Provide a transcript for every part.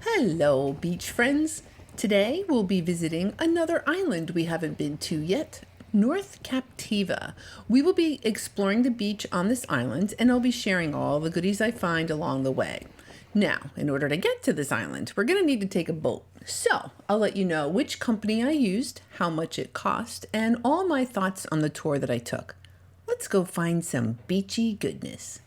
Hello, beach friends. Today we'll be visiting another island we haven't been to yet, North Captiva. We will be exploring the beach on this island, and I'll be sharing all the goodies I find along the way. Now, in order to get to this island, we're going to need to take a boat. So, I'll let you know which company I used, how much it cost, and all my thoughts on the tour that I took. Let's go find some beachy goodness.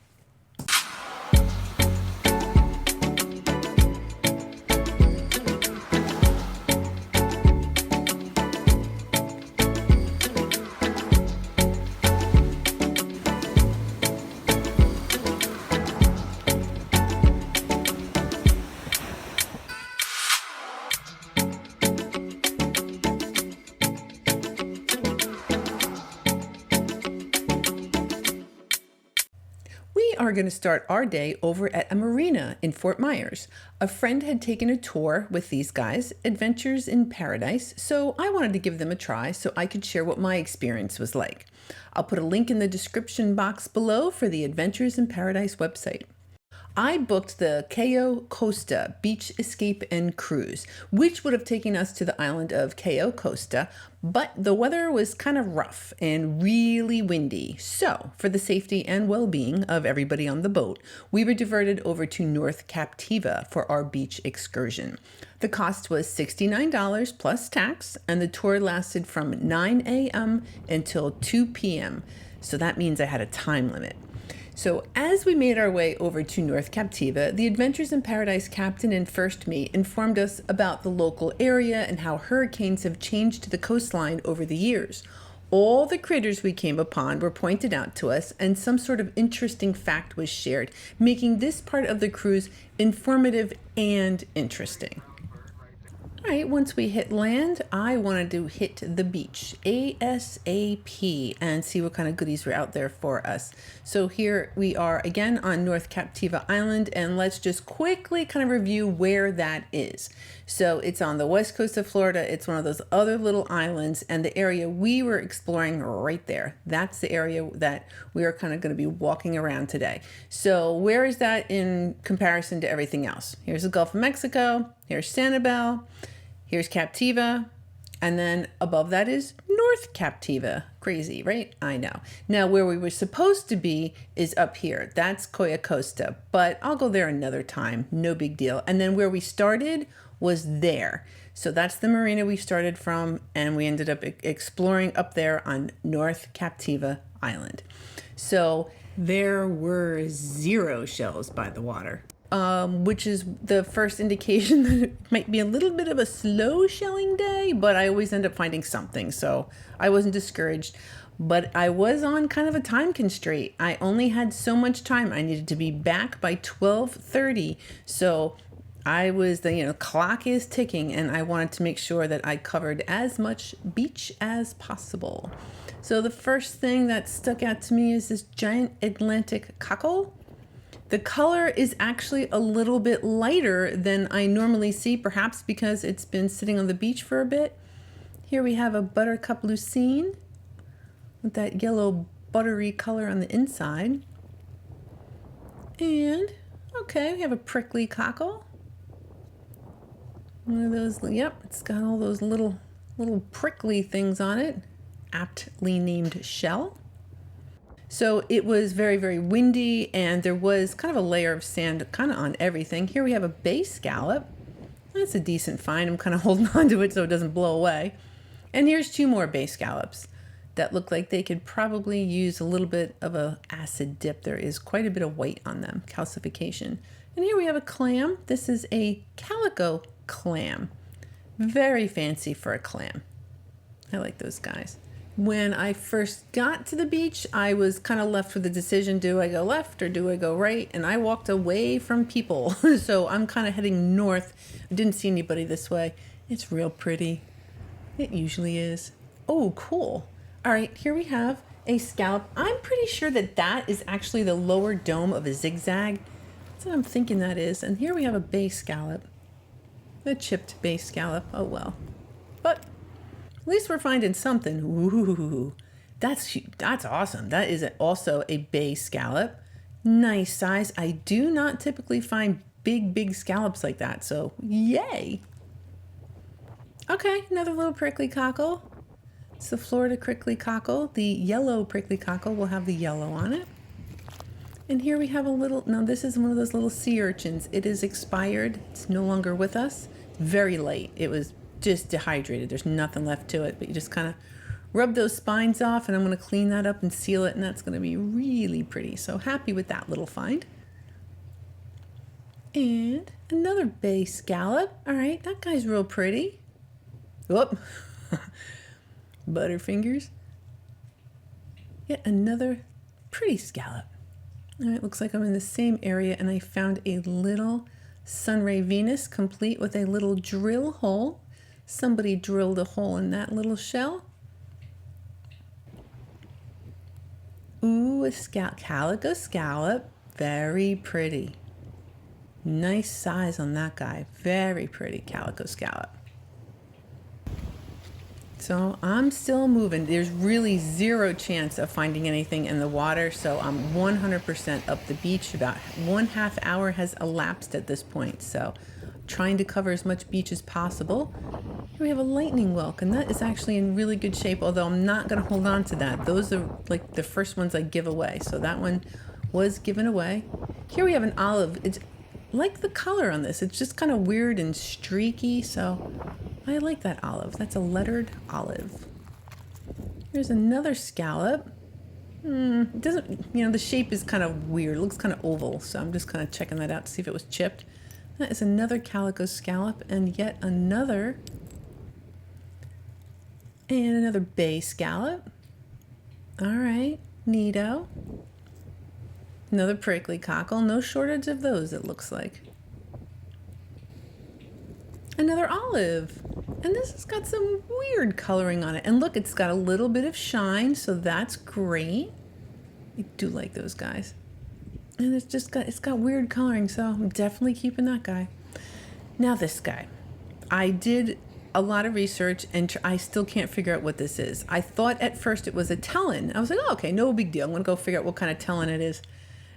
We are going to start our day over at a marina in Fort Myers. A friend had taken a tour with these guys, Adventures in Paradise, so I wanted to give them a try so I could share what my experience was like. I'll put a link in the description box below for the Adventures in Paradise website. I booked the Cayo Costa Beach Escape and Cruise, which would have taken us to the island of Cayo Costa, but the weather was kind of rough and really windy. So, for the safety and well-being of everybody on the boat, we were diverted over to North Captiva for our beach excursion. The cost was $69 plus tax, and the tour lasted from 9 a.m. until 2 p.m. So that means I had a time limit. So as we made our way over to North Captiva, the Adventures in Paradise captain and first mate informed us about the local area and how hurricanes have changed the coastline over the years. All the critters we came upon were pointed out to us, and some sort of interesting fact was shared, making this part of the cruise informative and interesting. All right, once we hit land, I wanted to hit the beach ASAP and see what kind of goodies were out there for us. So here we are again on North Captiva Island, and let's just quickly kind of review where that is. So it's on the west coast of Florida. It's one of those other little islands, and the area we were exploring right there. That's the area that we are kind of going to be walking around today. So where is that in comparison to everything else? Here's the Gulf of Mexico. Here's Sanibel. Here's Captiva, and then above that is North Captiva. Crazy, right? I know. Now, where we were supposed to be is up here. That's Cayo Costa, but I'll go there another time. No big deal. And then where we started was there. So that's the marina we started from, and we ended up exploring up there on North Captiva Island. So there were 0 shells by the water. Which is the first indication that it might be a little bit of a slow shelling day, but I always end up finding something, so I wasn't discouraged. But I was on kind of a time constraint. I only had so much time. I needed to be back by 12:30, so I was the clock is ticking, and I wanted to make sure that I covered as much beach as possible. So the first thing that stuck out to me is this giant Atlantic cockle. The color is actually a little bit lighter than I normally see, perhaps because it's been sitting on the beach for a bit. Here we have a buttercup lucine with that yellow buttery color on the inside. And, okay, we have a prickly cockle. One of those, yep, it's got all those little prickly things on it, aptly named shell. So it was very, very windy, and there was kind of a layer of sand kind of on everything. Here we have a bay scallop. That's a decent find. I'm kind of holding on to it so it doesn't blow away. And here's 2 more bay scallops that look like they could probably use a little bit of a acid dip. There is quite a bit of white on them, calcification. And here we have a clam. This is a calico clam. Very fancy for a clam. I like those guys. When I first got to the beach, I was kind of left with the decision, do I go left or do I go right? And I walked away from people. So I'm kind of heading north. I didn't see anybody this way. It's real pretty. It usually is. Oh, cool. All right, here we have a scallop. I'm pretty sure that that is actually the lower dome of a zigzag. That's what I'm thinking that is. And here we have a bay scallop. A chipped bay scallop. Oh, well. But at least we're finding something. Ooh, that's awesome. That is also a bay scallop. Nice size. I do not typically find big scallops like that. So yay. Okay, another little prickly cockle. It's the Florida prickly cockle. The yellow prickly cockle will have the yellow on it. And here we have a little, now this is one of those little sea urchins. It is expired. It's no longer with us. Very light. It was just dehydrated. There's nothing left to it, but you just kind of rub those spines off, and I'm going to clean that up and seal it, and that's going to be really pretty. So happy with that little find. And another bay scallop. All right, that guy's real pretty. Whoop. Butterfingers. Yet another pretty scallop. All right, looks like I'm in the same area, and I found a little sunray Venus complete with a little drill hole. Somebody drilled a hole in that little shell. Ooh, a calico scallop. Very pretty. Nice size on that guy. Very pretty calico scallop. So I'm still moving. There's really zero chance of finding anything in the water. So I'm 100% up the beach. About 1/2 hour has elapsed at this point. So trying to cover as much beach as possible. Here we have a lightning whelk, and that is actually in really good shape, although I'm not going to hold on to that. Those are like the first ones I give away. So that one was given away. Here we have an olive. It's like the color on this. It's just kind of weird and streaky. So I like that olive. That's a lettered olive. Here's another scallop. It doesn't, the shape is kind of weird. It looks kind of oval. So I'm just kind of checking that out to see if it was chipped. That is another calico scallop, and yet another, and another bay scallop. All right, neato. Another prickly cockle. No shortage of those, it looks like. Another olive. And this has got some weird coloring on it. And look, it's got a little bit of shine, so that's great. I do like those guys. And it's got weird coloring, so I'm definitely keeping that guy. Now this guy. I did a lot of research, and I still can't figure out what this is. I thought at first it was a tellin. I was like, oh, okay, no big deal. I'm going to go figure out what kind of tellin it is.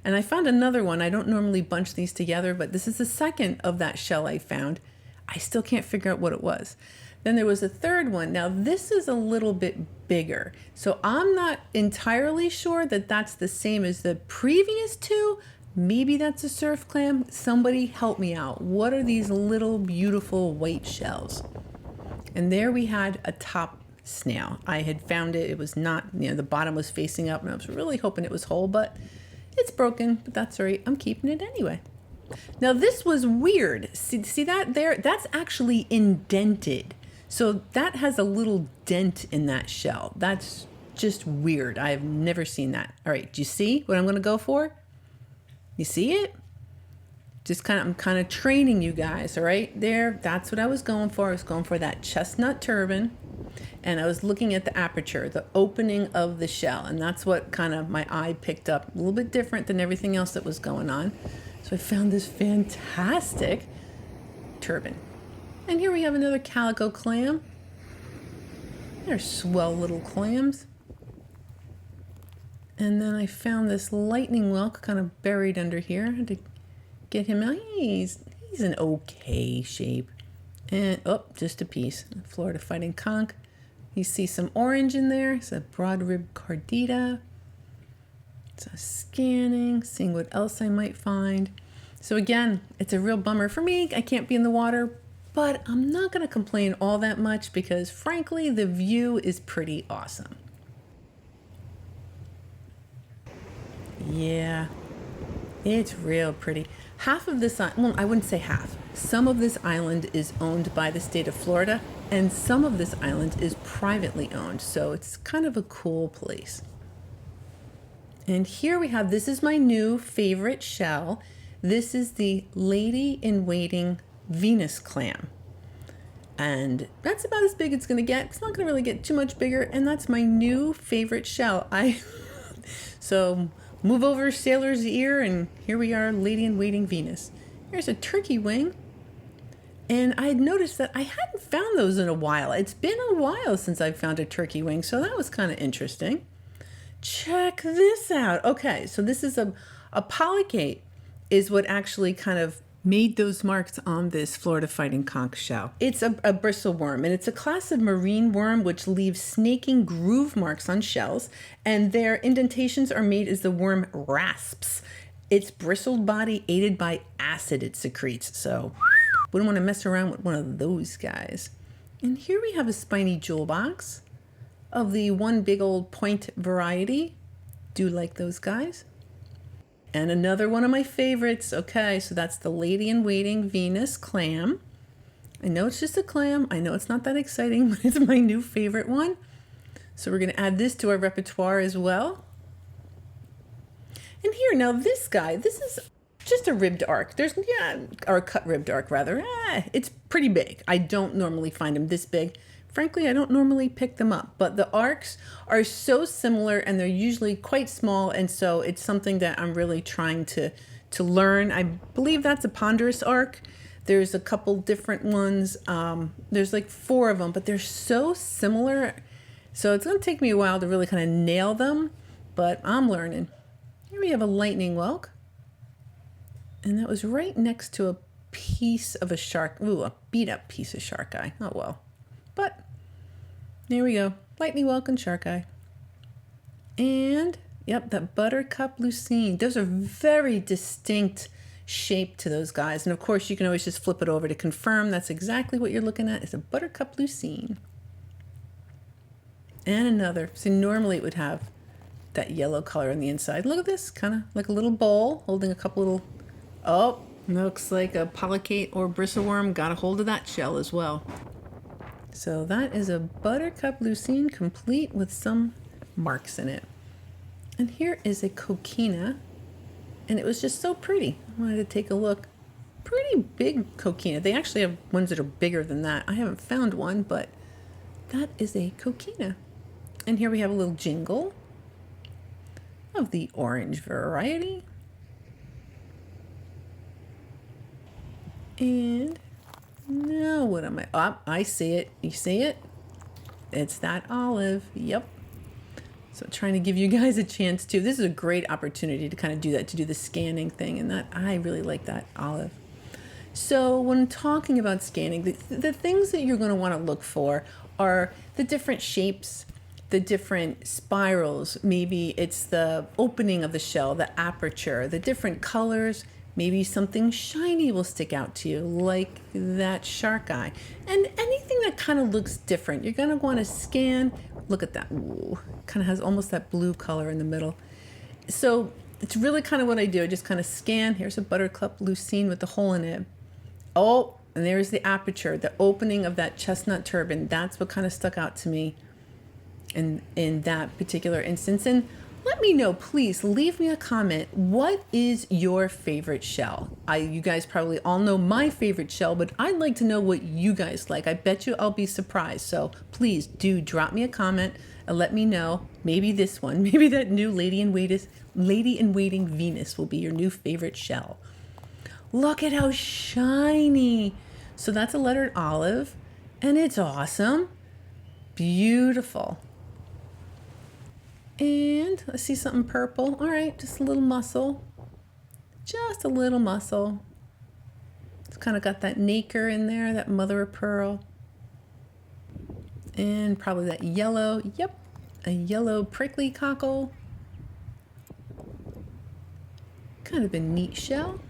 And I found another one. I don't normally bunch these together, but this is the second of that shell I found. I still can't figure out what it was. Then there was a third one. Now this is a little bit bigger. So I'm not entirely sure that that's the same as the previous two. Maybe that's a surf clam. Somebody help me out. What are these little beautiful white shells? And there we had a top snail. I had found it. It was not, the bottom was facing up, and I was really hoping it was whole, but it's broken, but that's all right. I'm keeping it anyway. Now this was weird. See that there? That's actually indented. So that has a little dent in that shell. That's just weird. I have never seen that. All right, do you see what I'm going to go for? You see it? I'm kind of training you guys, all right? There, that's what I was going for. I was going for that chestnut turban, and I was looking at the aperture, the opening of the shell, and that's what kind of my eye picked up. A little bit different than everything else that was going on. So I found this fantastic turban. And here we have another calico clam. They're swell little clams. And then I found this lightning whelk kind of buried under here. I had to get him out. He's in okay shape. And, just a piece. Florida fighting conch. You see some orange in there. It's a broad rib cardita. So scanning, seeing what else I might find. So again, it's a real bummer for me. I can't be in the water, but I'm not going to complain all that much because frankly, the view is pretty awesome. Yeah, it's real pretty. Half of this, well, I wouldn't say half. Some of this island is owned by the state of Florida, and some of this island is privately owned. So it's kind of a cool place. And here we have, this is my new favorite shell. This is the lady-in-waiting Venus clam. And that's about as big as it's going to get. It's not going to really get too much bigger. And that's my new favorite shell. So move over sailor's ear, and here we are, lady-in-waiting Venus. Here's a turkey wing. And I had noticed that I hadn't found those in a while. It's been a while since I found a turkey wing. So that was kind of interesting. Check this out. Okay, so this is a polycate is what actually kind of made those marks on this Florida fighting conch shell. It's a bristle worm, and it's a class of marine worm which leaves snaking groove marks on shells, and their indentations are made as the worm rasps. Its bristled body aided by acid it secretes, so wouldn't want to mess around with one of those guys. And here we have a spiny jewel box of the one big old point variety. Do like those guys. And another one of my favorites. Okay, so that's the Lady-in-Waiting Venus clam. I know it's just a clam. I know it's not that exciting, but it's my new favorite one. So we're going to add this to our repertoire as well. And here, now this guy, this is just a ribbed arc. Or a cut ribbed arc rather. It's pretty big. I don't normally find them this big. Frankly, I don't normally pick them up, but the arcs are so similar and they're usually quite small, and so it's something that I'm really trying to learn. I believe that's a ponderous arc. There's a couple different ones. There's like 4 of them, but they're so similar. So it's going to take me a while to really kind of nail them, but I'm learning. Here we have a lightning whelk, and that was right next to a piece of a shark. Ooh, a beat up piece of shark eye. Oh well. But there we go, lightning whelk and shark eye. And yep, that buttercup lucine. Those are very distinct shape to those guys. And of course you can always just flip it over to confirm that's exactly what you're looking at. It's a buttercup lucine. And another. So normally it would have that yellow color on the inside. Look at this, kind of like a little bowl holding a couple little, oh, looks like a polycate or bristleworm got a hold of that shell as well. So that is a buttercup lucine complete with some marks in it. And here is a coquina, and it was just so pretty. I wanted to take a look. Pretty big coquina. They actually have ones that are bigger than that. I haven't found one, but that is a coquina. And here we have a little jingle of the orange variety. And now what am I? Oh, I see it. You see it? It's that olive. Yep. So trying to give you guys a chance too. This is a great opportunity to kind of do that, to do the scanning thing, and that I really like that olive. So when talking about scanning, the things that you're going to want to look for are the different shapes, the different spirals. Maybe it's the opening of the shell, the aperture, the different colors. Maybe something shiny will stick out to you, like that shark eye. And anything that kind of looks different, you're going to want to scan. Look at that. Ooh, kind of has almost that blue color in the middle. So it's really kind of what I do. I just kind of scan. Here's a buttercup lucine with the hole in it. Oh, and there's the aperture, the opening of that chestnut turban. That's what kind of stuck out to me in that particular instance. And let me know, please leave me a comment. What is your favorite shell? You guys probably all know my favorite shell, but I'd like to know what you guys like. I bet you I'll be surprised. So please do drop me a comment and let me know. Maybe this one, maybe that new Lady-in-Waiting Venus will be your new favorite shell. Look at how shiny. So that's a lettered olive, and it's awesome. Beautiful. And I see something purple. All right, just a little mussel. Just a little mussel. It's kind of got that nacre in there, that mother of pearl. And probably that yellow, yep, a yellow prickly cockle. Kind of a neat shell.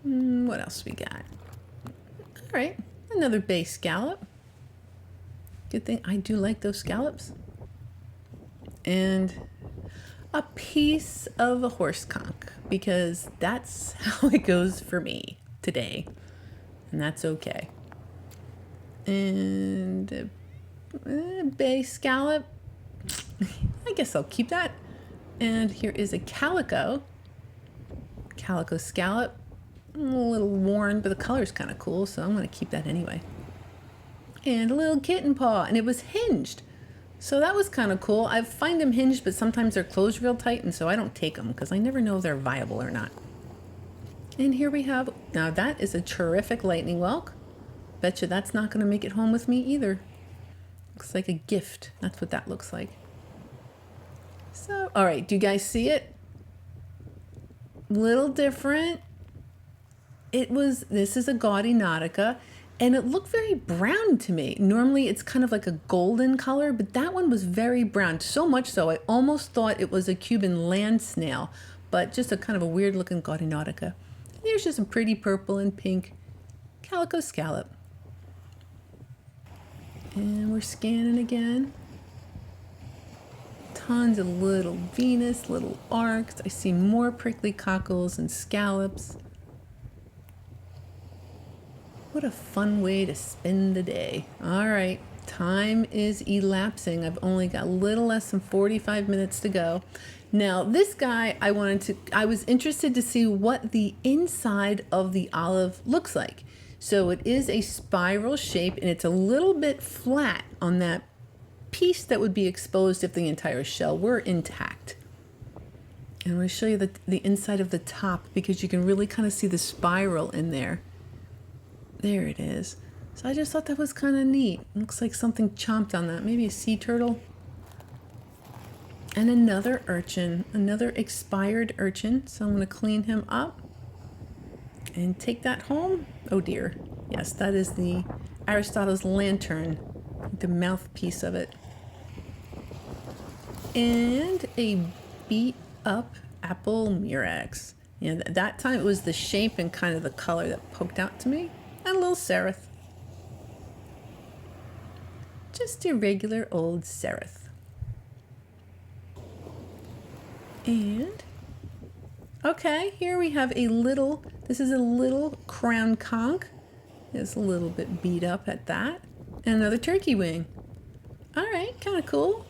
What else we got? All right, another bay scallop. Good thing I do like those scallops. And a piece of a horse conch, because that's how it goes for me today. And that's okay. And a bay scallop. I guess I'll keep that. And here is a calico scallop. A little worn, but the color's kind of cool, so I'm going to keep that anyway. And a little kitten paw, and it was hinged. So that was kind of cool. I find them hinged, but sometimes they're closed real tight, and so I don't take them because I never know if they're viable or not. And here we have, now that is a terrific lightning whelk. Bet you that's not going to make it home with me either. Looks like a gift. That's what that looks like. So, all right, do you guys see it? Little different. This is a gaudy nautica, and it looked very brown to me. Normally it's kind of like a golden color, but that one was very brown. So much so, I almost thought it was a Cuban land snail, but just a kind of a weird looking gaudy nautica. Here's just a pretty purple and pink calico scallop. And we're scanning again. Tons of little Venus, little arcs. I see more prickly cockles and scallops. What a fun way to spend the day. All right, time is elapsing. I've only got a little less than 45 minutes to go. Now, this guy, I was interested to see what the inside of the olive looks like. So it is a spiral shape, and it's a little bit flat on that piece that would be exposed if the entire shell were intact. And I'm going to show you the inside of the top, because you can really kind of see the spiral in there. There it is. So I just thought that was kind of neat. Looks like something chomped on that. Maybe a sea turtle. And another urchin, another expired urchin. So I'm going to clean him up and take that home. Oh dear. Yes, that is the Aristotle's lantern, the mouthpiece of it. And a beat up apple murex. You know, that time it was the shape and kind of the color that poked out to me. And a little seraph. Just a regular old seraph. And, okay, here we have this is a little crown conch. It's a little bit beat up at that. And another turkey wing. All right, kind of cool.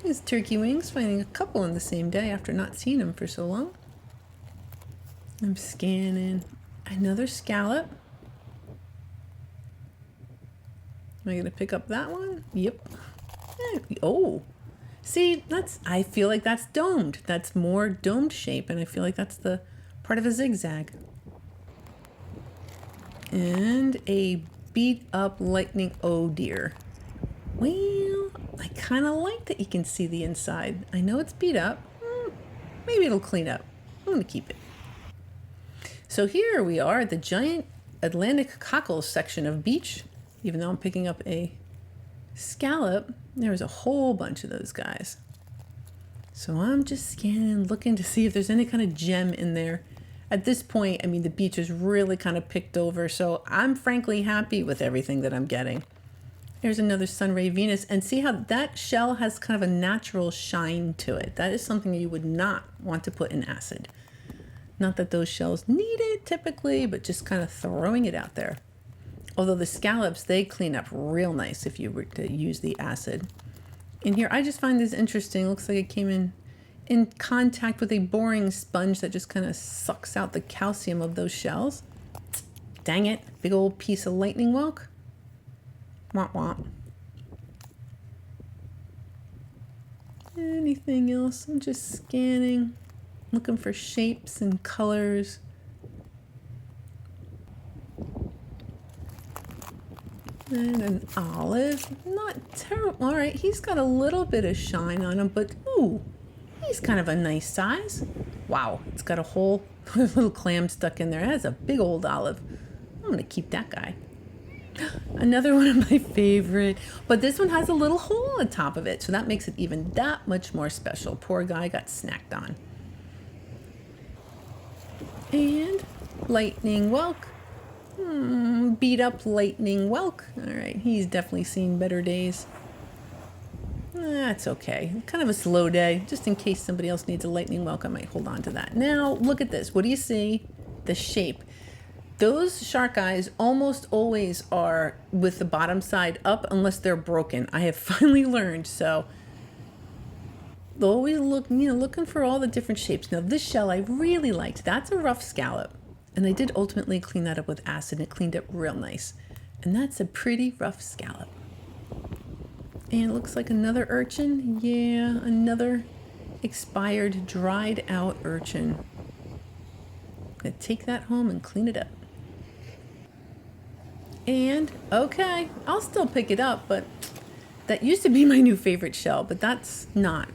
These turkey wings, finding a couple in the same day after not seeing them for so long. I'm scanning. Another scallop. Am I going to pick up that one? Yep. Oh, see, I feel like that's domed. That's more domed shape, and I feel like that's the part of a zigzag. And a beat up lightning. Oh dear. Well, I kind of like that you can see the inside. I know it's beat up. Maybe it'll clean up. I'm going to keep it. So here we are at the giant Atlantic cockle section of beach. Even though I'm picking up a scallop, there's a whole bunch of those guys. So I'm just scanning, looking to see if there's any kind of gem in there. At this point, I mean, the beach is really kind of picked over, so I'm frankly happy with everything that I'm getting. There's another Sunray Venus, and see how that shell has kind of a natural shine to it. That is something you would not want to put in acid. Not that those shells need it typically, but just kind of throwing it out there. Although the scallops, they clean up real nice if you were to use the acid. In here, I just find this interesting. Looks like it came in contact with a boring sponge that just kind of sucks out the calcium of those shells. Dang it, big old piece of lightning whelk. Womp womp. Anything else? I'm just scanning, looking for shapes and colors. And an olive, not terrible. All right, he's got a little bit of shine on him, but ooh, he's kind of a nice size. Wow, it's got a whole little clam stuck in there. That's a big old olive. I'm gonna keep that guy. Another one of my favorite, but this one has a little hole on top of it, so that makes it even that much more special. Poor guy got snacked on. And lightning whelk. Beat up lightning whelk. All right, he's definitely seen better days. That's okay. Kind of a slow day. Just in case somebody else needs a lightning whelk, I might hold on to that. Now, look at this. What do you see? The shape. Those shark eyes almost always are with the bottom side up unless they're broken. I have finally learned, so they'll always look, looking for all the different shapes. Now, this shell I really liked. That's a rough scallop. And I did ultimately clean that up with acid, and it cleaned up real nice. And that's a pretty rough scallop. And it looks like another urchin. Yeah, another expired, dried out urchin. I'm gonna take that home and clean it up. And, okay, I'll still pick it up, but that used to be my new favorite shell, but that's not.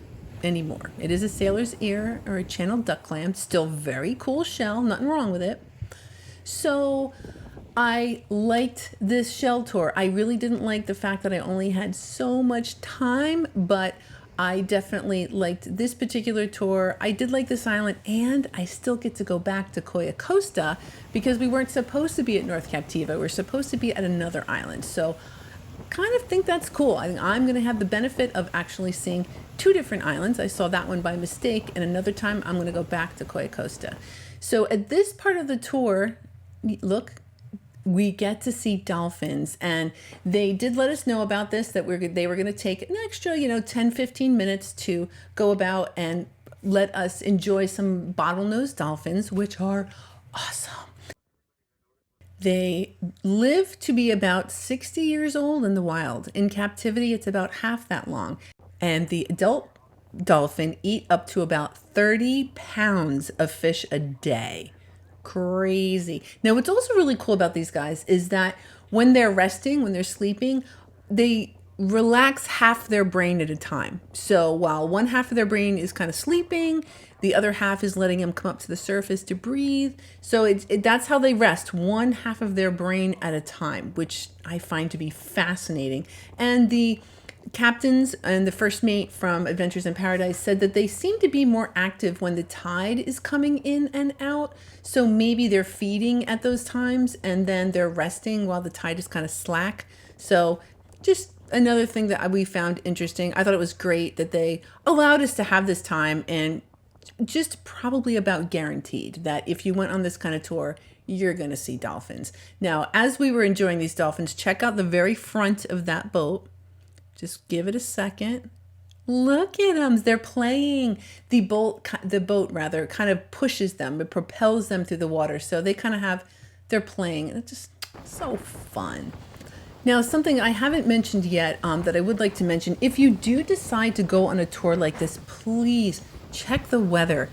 anymore. It is a sailor's ear or a channeled duck clam. Still very cool shell, nothing wrong with it. So I liked this shell tour. I really didn't like the fact that I only had so much time, but I definitely liked this particular tour. I did like this island, and I still get to go back to Cayo Costa because we weren't supposed to be at North Captiva. We're supposed to be at another island. So kind of think that's cool. I think I'm going to have the benefit of actually seeing two different islands. I saw that one by mistake, and another time I'm going to go back to Cayo Costa. So at this part of the tour, look, we get to see dolphins, and they did let us know about this, that they were going to take an extra, 10-15 minutes to go about and let us enjoy some bottlenose dolphins, which are awesome. They live to be about 60 years old in the wild. In captivity, it's about half that long. And the adult dolphin eat up to about 30 pounds of fish a day. Crazy. Now, what's also really cool about these guys is that when they're resting, when they're sleeping, they relax half their brain at a time. So while one half of their brain is kind of sleeping, the other half is letting them come up to the surface to breathe. So that's how they rest, one half of their brain at a time, which I find to be fascinating. And the captains and the first mate from Adventures in Paradise said that they seem to be more active when the tide is coming in and out. So maybe they're feeding at those times and then they're resting while the tide is kind of slack. So just another thing that we found interesting. I thought it was great that they allowed us to have this time, and just probably about guaranteed that if you went on this kind of tour, you're going to see dolphins. Now, as we were enjoying these dolphins, check out the very front of that boat. Just give it a second. Look at them. They're playing. The boat kind of pushes them. It propels them through the water. So they kind of they're playing. It's just so fun. Now, something I haven't mentioned yet that I would like to mention. If you do decide to go on a tour like this, please check the weather.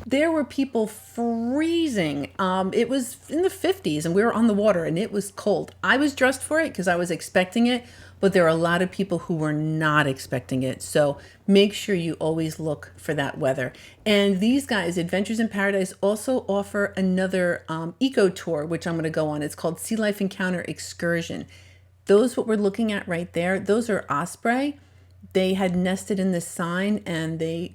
There were people freezing. It was in the 50s and we were on the water and it was cold. I was dressed for it because I was expecting it, but there are a lot of people who were not expecting it. So make sure you always look for that weather. And these guys, Adventures in Paradise, also offer another eco tour, which I'm going to go on. It's called Sea Life Encounter Excursion. Those what we're looking at right there, those are osprey. They had nested in this sign, and the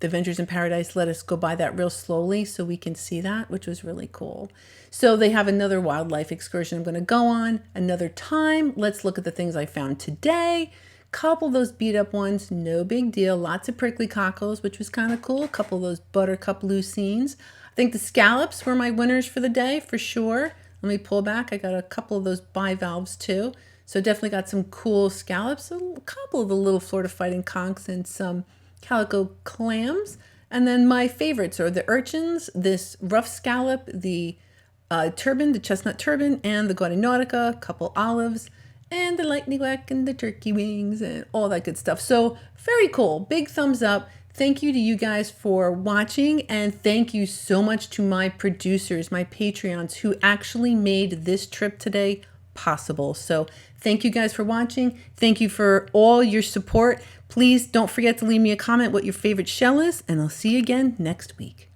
Adventures in Paradise let us go by that real slowly so we can see that, which was really cool. So they have another wildlife excursion I'm going to go on another time. Let's look at the things I found today. Couple of those beat up ones, no big deal. Lots of prickly cockles, which was kind of cool. A couple of those buttercup lucines. I think the scallops were my winners for the day for sure. Let me pull back. I got a couple of those bivalves too. So definitely got some cool scallops, a couple of the little Florida fighting conchs, and some calico clams. And then my favorites are the urchins, this rough scallop, the turban, the chestnut turban, and the gaudy nautica, a couple olives, and the lightning whack and the turkey wings and all that good stuff. So very cool. Big thumbs up. Thank you to you guys for watching, and thank you so much to my producers, my Patreons, who actually made this trip today possible. So thank you guys for watching. Thank you for all your support. Please don't forget to leave me a comment what your favorite shell is, and I'll see you again next week.